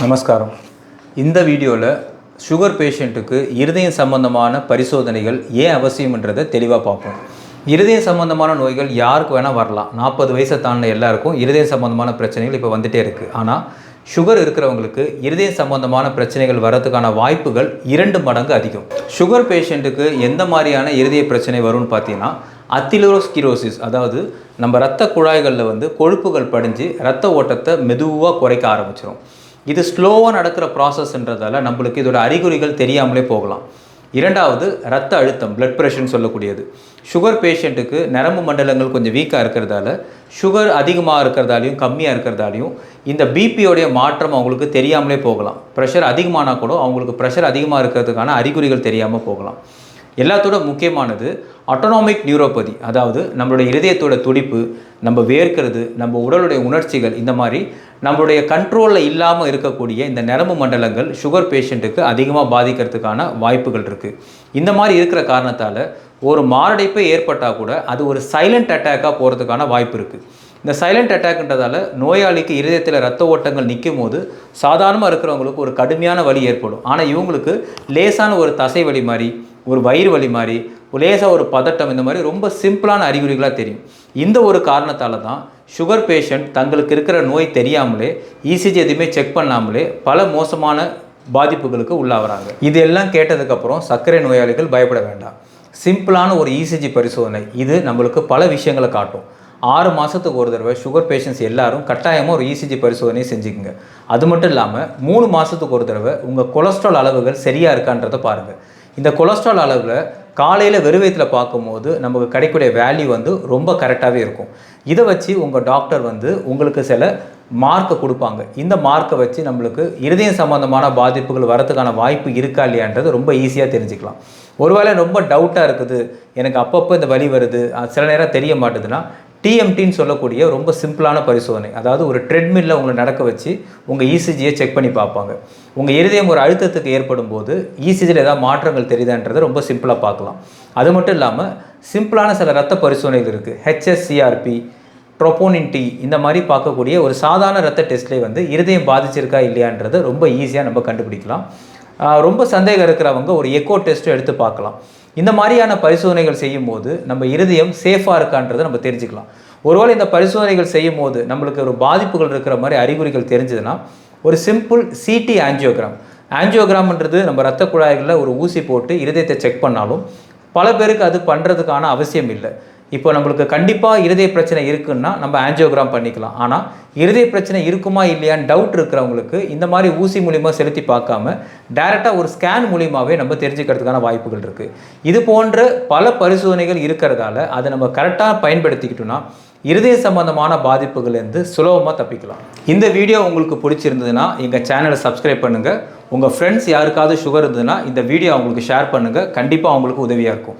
நமஸ்காரம். இந்த வீடியோவில் சுகர் பேஷண்ட்டுக்கு இருதயம் சம்பந்தமான பரிசோதனைகள் ஏன் அவசியம்ன்றதை தெளிவாக பார்ப்போம். இருதயம் சம்பந்தமான நோய்கள் யாருக்கு வேணால் வரலாம். 40 வயசை தாண்டின எல்லாருக்கும் இருதயம் சம்பந்தமான பிரச்சனைகள் இப்போ வந்துகிட்டே இருக்குது. ஆனால் சுகர் இருக்கிறவங்களுக்கு இருதயம் சம்பந்தமான பிரச்சனைகள் வரதுக்கான வாய்ப்புகள் 2 மடங்கு அதிகம். சுகர் பேஷண்ட்டுக்கு எந்த மாதிரியான இருதய பிரச்சனை வரும்னு பார்த்தீங்கன்னா, அத்திலோஸ்கிரோசிஸ், அதாவது நம்ம இரத்த குழாய்களில் கொழுப்புகள் படிஞ்சு இரத்த ஓட்டத்தை மெதுவாக குறைக்க ஆரம்பிச்சிடும். இது ஸ்லோவாக நடக்கிற ப்ராசஸ்ன்றதால நம்மளுக்கு இதோட அறிகுறிகள் தெரியாமலே போகலாம். இரண்டாவது, இரத்த அழுத்தம், பிளட் ப்ரெஷர்னு சொல்லக்கூடியது. சுகர் பேஷண்ட்டுக்கு நரம்பு மண்டலங்கள் கொஞ்சம் வீக்காக இருக்கிறதால, சுகர் அதிகமாக இருக்கிறதாலையும் கம்மியாக இருக்கிறதாலையும் இந்த பிபியோடைய மாற்றம் அவங்களுக்கு தெரியாமலே போகலாம். ப்ரெஷர் அதிகமானால் கூட அவங்களுக்கு ப்ரெஷர் அதிகமாக இருக்கிறதுக்கான அறிகுறிகள் தெரியாமல் போகலாம். எல்லாத்தோட முக்கியமானது ஆட்டோனாமிக் நியூரோபதி, அதாவது நம்மளுடைய இருதயத்தோட துடிப்பு, நம்ம வேர்க்கிறது, நம்ம உடலுடைய உணர்ச்சிகள், இந்த மாதிரி நம்மளுடைய கண்ட்ரோலில் இல்லாமல் இருக்கக்கூடிய இந்த நரம்பு மண்டலங்கள் சுகர் பேஷண்ட்டுக்கு அதிகமாக பாதிக்கிறதுக்கான வாய்ப்புகள் இருக்குது. இந்த மாதிரி இருக்கிற காரணத்தால் ஒரு மாரடைப்பே ஏற்பட்டால் கூட அது ஒரு சைலண்ட் அட்டாக்காக போகிறதுக்கான வாய்ப்பு இருக்குது. இந்த சைலண்ட் அட்டாக்ன்றதால நோயாளிக்கு இருதயத்தில் இரத்த ஓட்டங்கள் நிற்கும் போது சாதாரணமாக இருக்கிறவங்களுக்கு ஒரு கடுமையான வலி ஏற்படும். ஆனால் இவங்களுக்கு லேசான ஒரு தசை வலி மாதிரி, ஒரு வயிறு வலி மாதிரி, லேசாக ஒரு பதட்டம், இந்த மாதிரி ரொம்ப சிம்பிளான அறிகுறிகளாக தெரியும். இந்த ஒரு காரணத்தால் தான் சுகர் பேஷண்ட் தங்களுக்கு இருக்கிற நோய் தெரியாமலே இசிஜி எதுவுமே செக் பண்ணாமலே பல மோசமான பாதிப்புகளுக்கு உள்ளாகிறாங்க. இது எல்லாம் கேட்டதுக்கப்புறம் சர்க்கரை நோயாளிகள் பயப்பட வேண்டாம். சிம்பிளான ஒரு இசிஜி பரிசோதனை இது நம்மளுக்கு பல விஷயங்களை காட்டும். 6 மாதத்துக்கு ஒரு தடவை சுகர் பேஷண்ட்ஸ் எல்லாரும் கட்டாயமாக ஒரு இசிஜி பரிசோதனை செஞ்சுக்குங்க. அது மட்டும் இல்லாமல் 3 மாதத்துக்கு ஒரு தடவை உங்கள் கொலஸ்ட்ரால் அளவுகள் சரியாக இருக்கான்றதை பாருங்கள். இந்த கொலஸ்ட்ரால் அளவில் காலையில் வெறுவயத்தில் பார்க்கும்போது நமக்கு கிடைக்கக்கூடிய வேல்யூ ரொம்ப கரெக்டாகவே இருக்கும். இதை வச்சு உங்கள் டாக்டர் உங்களுக்கு சில மார்க்கை கொடுப்பாங்க. இந்த மார்க்கை வச்சு நம்மளுக்கு இருதயம் சம்பந்தமான பாதிப்புகள் வரதுக்கான வாய்ப்பு இருக்கா இல்லையான்றது ரொம்ப ஈஸியாக தெரிஞ்சுக்கலாம். ஒருவேளை ரொம்ப டவுட்டாக இருக்குது, எனக்கு அப்பப்போ இந்த வலி வருது, சில நேரம் தெரிய மாட்டுதுன்னா, டிஎம்டின்னு சொல்லக்கூடிய ரொம்ப சிம்பிளான பரிசோதனை, அதாவது ஒரு ட்ரெட்மில்ல உங்களை நடக்க வச்சு உங்கள் இசிஜியை செக் பண்ணி பார்ப்பாங்க. உங்கள் இருதயம் ஒரு அழுத்தத்துக்கு ஏற்படும் போது இசிஜியில் ஏதாவது மாற்றங்கள் தெரியுதான்றதை ரொம்ப சிம்பிளாக பார்க்கலாம். அது மட்டும் இல்லாமல் சிம்பிளான சில ரத்த பரிசோதனைகள் இருக்குது. ஹெச்எஸ்சிஆர்பி, ட்ரோபோனின் டி, இந்த மாதிரி பார்க்கக்கூடிய ஒரு சாதாரண ரத்த டெஸ்ட்லேயே இருதயம் பாதிச்சிருக்கா இல்லையான்றதை ரொம்ப ஈஸியாக நம்ம கண்டுபிடிக்கலாம். ரொம்ப சந்தேகம் இருக்கிறவங்க ஒரு எக்கோ டெஸ்ட்டும் எடுத்து பார்க்கலாம். இந்த மாதிரியான பரிசோதனைகள் செய்யும் போது நம்ம இருதயம் சேஃபாக இருக்கான்றதை நம்ம தெரிஞ்சுக்கலாம். ஒருவேளை இந்த பரிசோதனைகள் செய்யும் போது நம்மளுக்கு ஒரு பாதிப்புகள் இருக்கிற மாதிரி அறிகுறிகள் தெரிஞ்சதுன்னா ஒரு சிம்பிள் சிடி ஆஞ்சியோகிராம்ன்றது நம்ம ரத்த குழாய்களில் ஒரு ஊசி போட்டு இருதயத்தை செக் பண்ணாலும் பல பேருக்கு அது பண்ணுறதுக்கான அவசியம் இல்லை. இப்போ நம்மளுக்கு கண்டிப்பாக இருதய பிரச்சனை இருக்குன்னா நம்ம ஆஞ்சியோகிராம் பண்ணிக்கலாம். ஆனால் இருதய பிரச்சனை இருக்குமா இல்லையான்னு டவுட் இருக்கிறவங்களுக்கு இந்த மாதிரி ஊசி மூலிமா செலுத்தி பார்க்காம டைரெக்டாக ஒரு ஸ்கேன் மூலியமாகவே நம்ம தெரிஞ்சுக்கிறதுக்கான வாய்ப்புகள் இருக்குது. இது போன்ற பல பரிசோதனைகள் இருக்கிறதால அதை நம்ம கரெக்டாக பயன்படுத்திக்கிட்டோம்னா இருதய சம்பந்தமான பாதிப்புகள்லேருந்து சுலபமாக தப்பிக்கலாம். இந்த வீடியோ உங்களுக்கு பிடிச்சிருந்ததுன்னா எங்கள் சேனலை சப்ஸ்கிரைப் பண்ணுங்கள். உங்கள் ஃப்ரெண்ட்ஸ் யாருக்காவது சுகர் இருந்ததுன்னா இந்த வீடியோ அவங்களுக்கு ஷேர் பண்ணுங்கள். கண்டிப்பாக அவங்களுக்கு உதவியாக இருக்கும்.